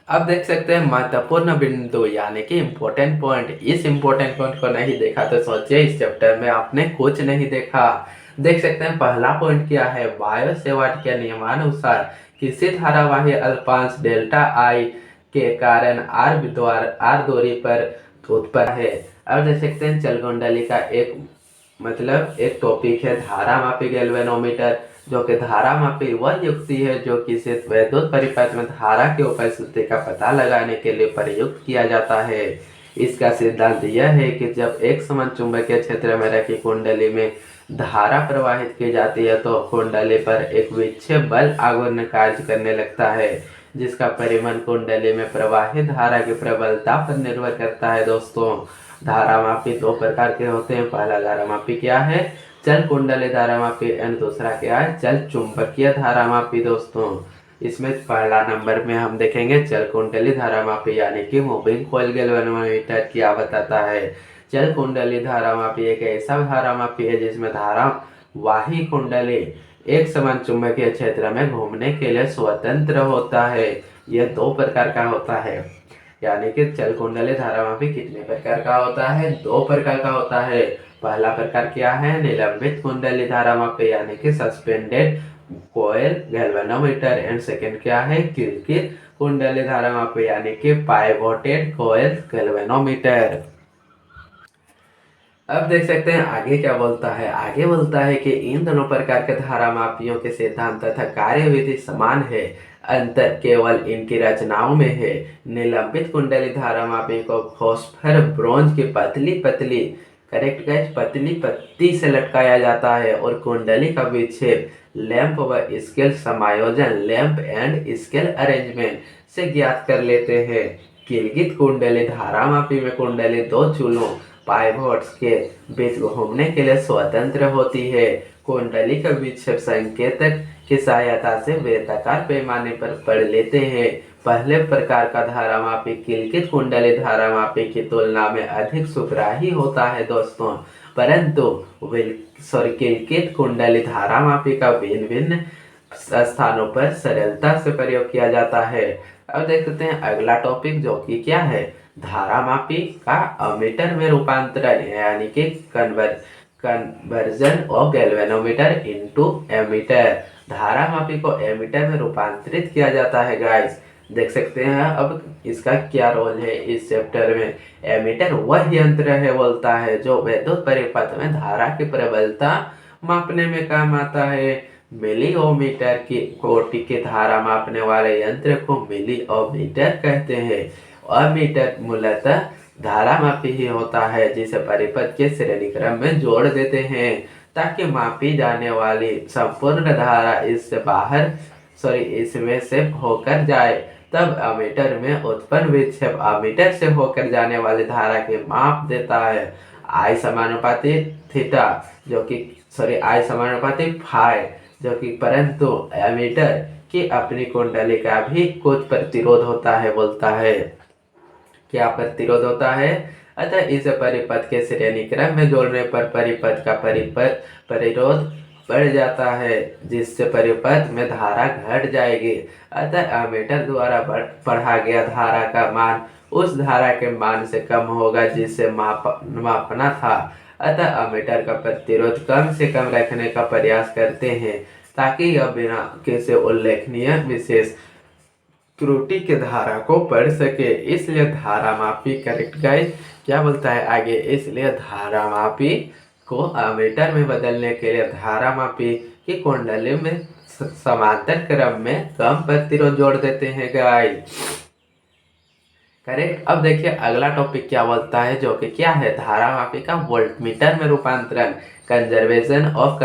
अब देख सकते हैं महत्वपूर्ण बिंदु, यानी कि इम्पोर्टेंट पॉइंट। इस इम्पोर्टेंट पॉइंट को नहीं देखा तो सोचिए इस चैप्टर में आपने कुछ नहीं देखा। देख सकते हैं पहला पॉइंट क्या है, बायो सेवाट के नियमानुसार किसी धारावाही अल्पांश डेल्टा आई के कारण आर दूरी पर उत्पन्न है। अब देख सकते हैं चल कुंडली का एक एक टॉपिक है धारामापी गैल्वेनोमीटर, जो कि धारामापी वह युक्ति है जो किसी वैद्युत परिपथ में धारा की उपस्थिति का पता लगाने के लिए प्रयुक्त किया जाता है। इसका सिद्धांत यह है कि जब एक समान चुंबकीय क्षेत्र में रखी कुंडली में धारा प्रवाहित की जाती है तो कुंडली पर एक विक्षेप बल आघूर्ण कार्य करने लगता है, जिसका परिमाण कुंडली में प्रवाहित धारा की प्रबलता पर निर्भर करता है। दोस्तों धारामापी दो प्रकार के होते हैं, पहला धारामापी क्या है, चल कुंडली धारामापी, एंड दूसरा क्या है, चल चुंबकीय धारामापी। दोस्तों इसमें पहला नंबर में हम देखेंगे चल कुंडली धारामापी, यानी कि मूविंग कॉइल गैल्वेनोमीटर क्या बताता है। चल कुंडली धारामापी एक ऐसा धारामापी है जिसमें धारावाही कुंडली एक समान चुंबकीय क्षेत्र में घूमने के लिए स्वतंत्र होता है। यह दो प्रकार का होता है, यानी कि चल कुंडली धारामापी कितने प्रकार का होता है, दो प्रकार का होता है। पहला प्रकार क्या है, निलंबित कुंडली धारामापी, यानी कि suspended coil galvanometer, and second क्या है, किलकित कुंडली धारामापी, यानी कि पाइवोटेड कॉइल गैल्वेनोमीटर। अब देख सकते हैं आगे क्या बोलता है, आगे बोलता है कि इन दोनों प्रकार के धारामापियों के सिद्धांत तथा कार्यविधि समान है, अंतर केवल इनकी रचनाओं में है। निलंबित कुंडली धारामापी को फॉस्फर ब्रोंज की पतली पतली, करेक्ट गाइस, पतली पत्ती से लटकाया जाता है और कुंडली का विक्षेप लैंप व स्केल समायोजन, लैंप एंड स्केल अरेंजमेंट से ज्ञात कर लेते हैं। किलकित कुंडली धारामापी में कुंडली दो चूल्हों पाइवोट्स के बीच घूमने के लिए स्वतंत्र होती है। कुंडली का विक्षेप संकेतक की सहायता से वृत्ताकार पैमाने पर पढ़ लेते हैं। पहले प्रकार का धारामापी किलकित कुंडली धारामापी की तुलना में अधिक सुग्राही होता है। दोस्तों परंतु किलकित कुंडली धारामापी का भिन्न भिन्न स्थानों पर सरलता से प्रयोग किया जाता है। अब देखते हैं अगला टॉपिक, जो कि क्या है, धारामापी का अमीटर में रूपांतरण, यानी कि conversion of galvanometer into ammeter. धारामापी को एमीटर में रूपांतरित किया जाता है गाइस। देख सकते हैं अब इसका क्या रोल है इस चैप्टर में। एमीटर वह यंत्र है बोलता है जो वैद्युत परिपथ में धारा की प्रबलता मापने में काम आता है। मिलिओमीटर की कोटि की धारा मापने वाले यंत्र को मिलिओमीटर कहते हैं। अमीटर मूलतः धारामापी ही होता है जिसे परिपथ के श्रेणी क्रम में जोड़ देते हैं ताकि मापी जाने वाली संपूर्ण धारा इसमें से होकर जाए। तब अमीटर में उत्पन्न विक्षेप अमीटर से होकर जाने वाली धारा के माप देता है। आई समानुपाती थीटा, जो कि आई समानुपाती फाई, जो कि परंतु एमीटर की अपनी कुंडली का भी कुछ प्रतिरोध होता है। बोलता है क्या प्रतिरोध होता है। अतः इस परिपथ के श्रेणी क्रम में जोड़ने पर परिपथ का परिरोध बढ़ जाता है, जिससे परिपथ में धारा घट जाएगी। अतः एमीटर द्वारा पढ़ा गया धारा का मान उस धारा के मान से कम होगा जिसे मापना था। अतः एमीटर का प्रतिरोध कम से कम रखने का प्रयास करते हैं ताकि यह बिना किसी उल्लेखनीय विशेष त्रुटि के धारा को पढ़ सके। इसलिए धारा मापी, करेक्ट गाइस, क्या बोलता है आगे, इसलिए धारा मापी को एमीटर में बदलने के लिए धारा मापी की कुंडली में समांतर क्रम में कम प्रतिरोध जोड़ देते हैं गाइस। करेक्ट। अब देखिए अगला टॉपिक क्या बोलता है, जो कि क्या है, धारा मापी का वोल्टमीटर में रूपांतरण, conservation of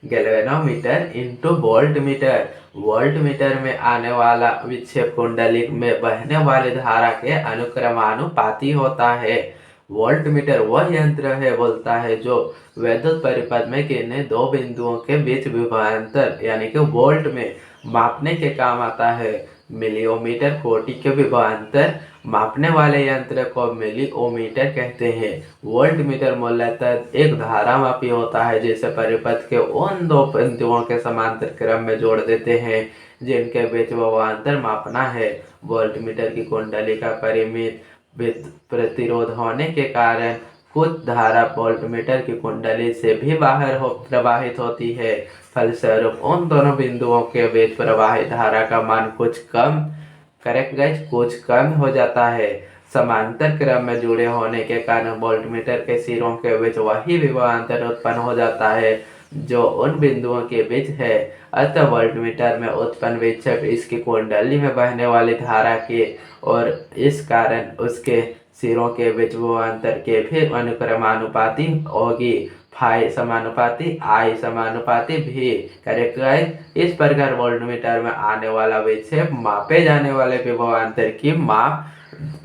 galvanometer into voltmeter. Voltmeter में आने वाला विक्षेप कुंडली में बहने वाली धारा के अनुक्रमानुपाती होता है। वोल्टमीटर वह यंत्र है, बोलता है, जो वैद्युत परिपथ में किन्हीं दो बिंदुओं के बीच विभवांतर यानी कि वोल्ट में मापने के काम आता है। मिलियोमीटर कोटि के विभवांतर मापने वाले यंत्र को मिलियोमीटर कहते हैं। वोल्टमीटर मूलतः एक धारा मापी होता है जिसे परिपथ के उन दो बिंदुओं के समांतर क्रम में जोड़ देते हैं जिनके बीच विभवांतर मापना है। वोल्टमीटर की कुंडली का परिमित प्रतिरोध होने के कारण कुछ धारा वोल्टमीटर की कुंडली से भी बाहर प्रवाहित होती है। फलस्वरूप उन दोनों बिंदुओं के बीच प्रवाहित धारा का मान कुछ कम, करेक्ट गाइस, कुछ कम हो जाता है। समांतर क्रम में जुड़े होने के कारण वोल्टमीटर के सिरों के बीच वही विभवांतर उत्पन्न हो जाता है जो उन बिंदुओं के बीच है। अतः वोल्टमीटर में उत्पन्न विक्षेप इसकी कुंडली में बहने वाली धारा के और इस कारण उसके सिरों के बीच विभवांतर के भी अनुक्रमानुपाती होगी। फाई समानुपाती, आई समानुपाती भी, करेक्ट गाइस। इस प्रकार वोल्टमीटर में आने वाला विक्षेप मापे जाने वाले विभवांतर की माप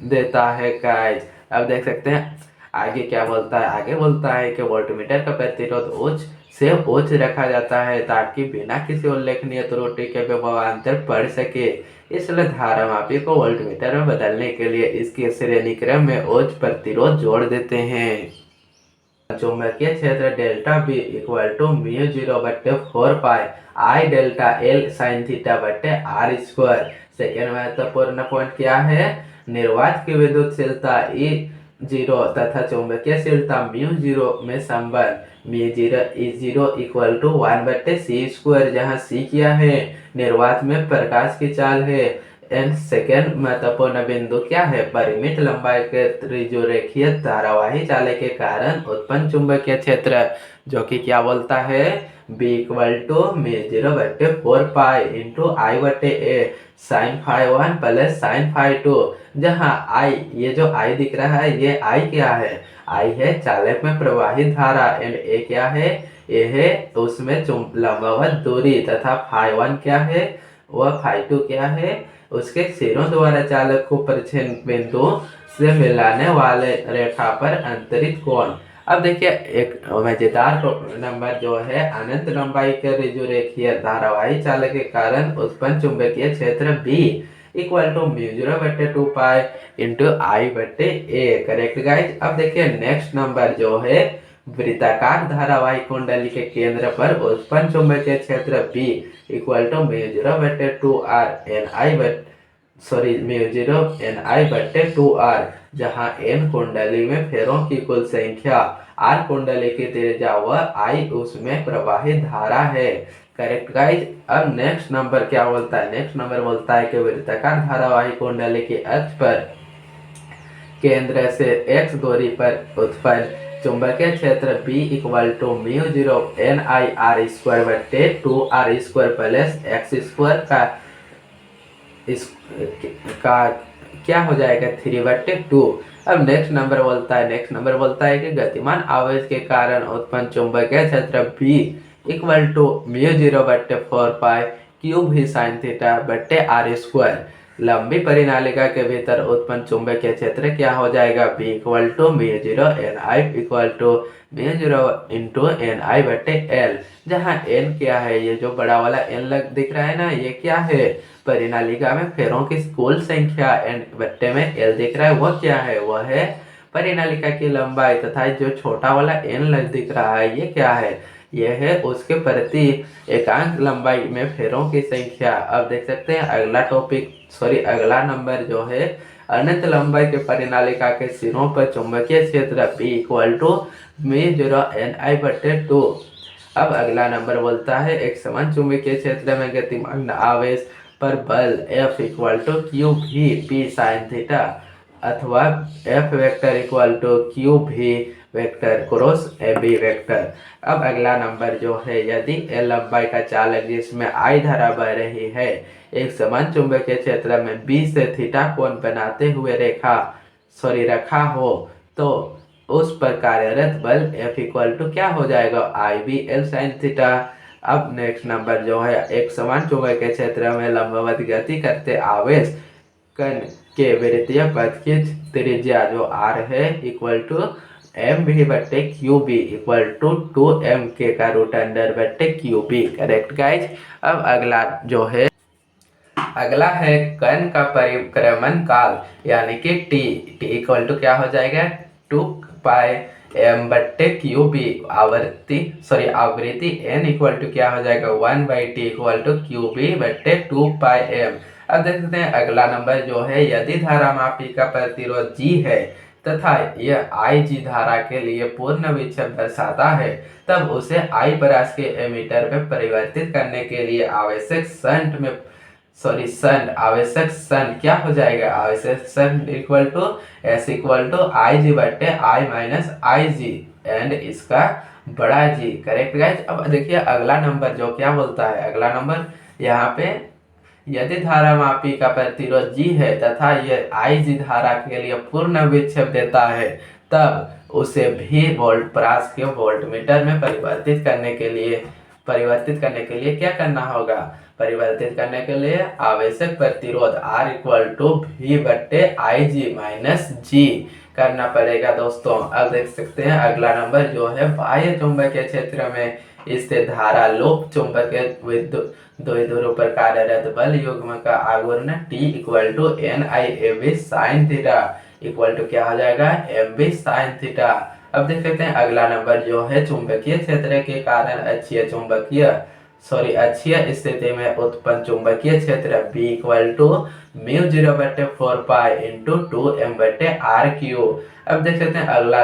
देता है गाइस। अब देख सकते हैं आगे क्या बोलता है। आगे बोलता है कि वोल्टमीटर का प्रतिरोध उच्च से उच्च रखा जाता है ताकि बिना किसी उल्लेखनीय त्रुटि के विभवांतर पढ़ सके। इसलिए धारा मापी को वोल्टमीटर में बदलने के लिए इसके श्रेणी क्रम में उच्च प्रतिरोध जोड़ देते हैं। चुंबकीय क्षेत्र delta B equal to mu 0/4 pi I delta L sine theta बटे आर स्क्वायर। सेकेंड महत्वपूर्ण पॉइंट क्या है, निर्वात की विद्युतशीलता E0 तथा चुंबकीयशीलता μ0 में संबंध μ0 इक्वल टू 1/c², जहाँ c क्या है, निर्वात में प्रकाश की चाल है। एंड सेकेंड महत्वपूर्ण बिंदु क्या है, परिमित लंबाई के त्रिज्यरेखीय धारावाही चालक के कारण उत्पन्न चुंबकीय क्षेत्र, जो कि क्या बोलता है, B equal to μ0/4 pi into I बटे a sine phi 1 plus sine phi 2, जहाँ I, ये जो I दिख रहा है, ये I क्या है, I है चालक में प्रवाहित धारा एंड ए क्या है, ए है उसमें लंबवत दूरी तथा फाई 1 क्या है, वह फाई 2 क्या है, उसके सिरों द्वारा चालक को परिच्छेद बिंदु से मिलाने वाले रेखा पर अंतरित कोण। अब देखिए एक मजेदार नंबर जो है, अनंत लंबाई के ऋजुरेखीय धारावाही चालक के कारण उत्पन्न चुंबकीय क्षेत्र B equal to μ0/2 pi into I बटे ए, करेक्ट गाइज। अब देखिए नेक्स्ट नंबर जो है, वृत्ताकार धारावाही कुंडली के केंद्र पर उत्पन्न चुंबकीय क्षेत्र B इक्वल टू μ0/2r μ0 जहाँ n कुंडली में फेरों की कुल संख्या, r कुंडली की त्रिज्या व I उसमें प्रवाहित धारा है, करेक्ट गाइज। अब नेक्स्ट नंबर क्या बोलता है, नेक्स्ट नंबर बोलता है कि वृत्ताकार धारावाही कुंडली के अक्ष पर केंद्र से x दूरी पर उत्पन्न चुंबकीय क्षेत्र B equal to μ0 NIr²/2r² plus x² का क्या हो जाएगा 3/2। अब नेक्स्ट नंबर बोलता है कि गतिमान आवेश के कारण उत्पन्न चुंबकीय क्षेत्र B equal to μ0/4 pi cube ही साइन थीटा बटे r²। लंबी परिनालिका के भीतर उत्पन्न चुंबकीय क्षेत्र क्या हो जाएगा, B equal to mu zero n I equal to mu zero into n I बटे एल, जहाँ एन क्या है, ये जो बड़ा वाला एन लग दिख रहा है ना, ये क्या है, परिनालिका में फेरों की कुल संख्या, एंड बट्टे में एल दिख रहा है, वह क्या है, वह है परिनालिका की लंबाई, तथा जो छोटा वाला एन लग दिख रहा है ये क्या है, यह है उसके प्रति एकांक लंबाई में फेरों की संख्या। अब देख सकते हैं अगला नंबर जो है, अनंत लंबाई के परिनालिका के सिरों पर चुंबकीय क्षेत्र P equal to mu zero n I बटे 2। अब अगला नंबर बोलता है एक समान चुंबकीय क्षेत्र में गतिमान आवेश पर बल F equal to q v p sine theta, अथवा F vector equal to q v vector cross a B vector. अब अगला नंबर जो है, यदि L लंबाई का चालक जिसमें I धारा बह रही है एक समान चुंबकीय क्षेत्र में B से थीटा कोण बनाते हुए रखा हो, तो उस पर कार्यरत बल F इक्वल टू क्या हो जाएगा, आई बी एल साइन थीटा। अब नेक्स्ट नंबर जो है, एक समान चुंबकीय क्षेत्र में लंबवत गति करते आवेश कण के वृत्तीय पथ की त्रिज्या जो r है इक्वल टू एम भी बट्टे Q B equal to 2m के का रूट अंडर बट्टे क्यू बी। Correct guys. अब अगला है कण का परिक्रमण काल, यानी कि टी इक्वल टू क्या हो जाएगा, 2 पाई एम बट्टे क्यू बी। आवृत्ति एन इक्वल टू क्या हो जाएगा, 1/t equal to Q B बट्टे 2 पाई एम। अब देख सकते हैं अगला नंबर जो है, यदि धारा मापी का प्रतिरोध G है तथा यह IG धारा के लिए पूर्ण विक्षेप दर्शाता है, तब उसे I परास के एमीटर में परिवर्तित करने के लिए आवश्यक शंट क्या हो जाएगा, आवश्यक shunt equal to S equal to IG बटे I माइनस IG एंड इसका बड़ा G। Correct guys. अब देखिए अगला नंबर जो क्या बोलता है, अगला नंबर यहाँ पे, यदि धारा मापी का प्रतिरोध G है तथा यह IG धारा के लिए पूर्ण विक्षेप देता है, तब उसे भी वोल्ट परास के वोल्टमीटर में परिवर्तित करने के लिए क्या करना होगा, परिवर्तित करने के लिए आवश्यक प्रतिरोध R इक्वल टू V बट्टे IG माइनस G करना पड़ेगा दोस्तों। अब देख सकते हैं अगला नंबर जो है, बाह्य चुंबकीय क्षेत्र में स्थित धारा लोक चुंबकीय द्विध्रुव पर कार्यरत बल युग्म का आघूर्ण T equal to N I A B sine theta equal to क्या हो जाएगा, एम बी साइन थीटा। अब देख सकते हैं अगला नंबर जो है, चुंबकीय क्षेत्र के कारण अक्षीय स्थिति में उत्पन्न चुंबकीय क्षेत्र B equal to mu zero बटे 4 पाई इंटू 2m बटे आर क्यू। अब देख सकते हैं अगला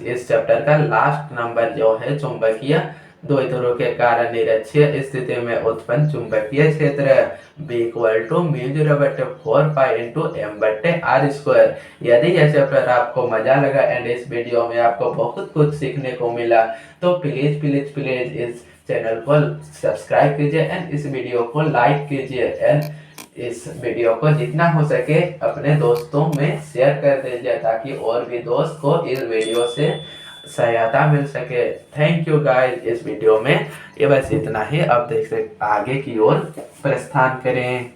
इस चैप्टर का लास्ट नंबर जो है, चुंबकीय द्विध्रुव के कारण निरक्षीय स्थिति में उत्पन्न चुंबकीय क्षेत्र B equal to mu zero बटे 4 पाई इंटू m बटे आर स्क्वायर। यदि यह चैप्टर आपको मजा लगा एंड इस वीडियो में आपको बहुत कुछ सीखने को मिला, तो प्लीज प्लीज प्लीज इस चैनल को सब्सक्राइब कीजिए एंड इस वीडियो को लाइक कीजिए एंड इस वीडियो को जितना हो सके अपने दोस्तों में शेयर कर दीजिए, ताकि और भी दोस्त को इस वीडियो से सहायता मिल सके। Thank you guys. इस वीडियो में ये बस इतना ही। अब देख सकते आगे की ओर प्रस्थान करें।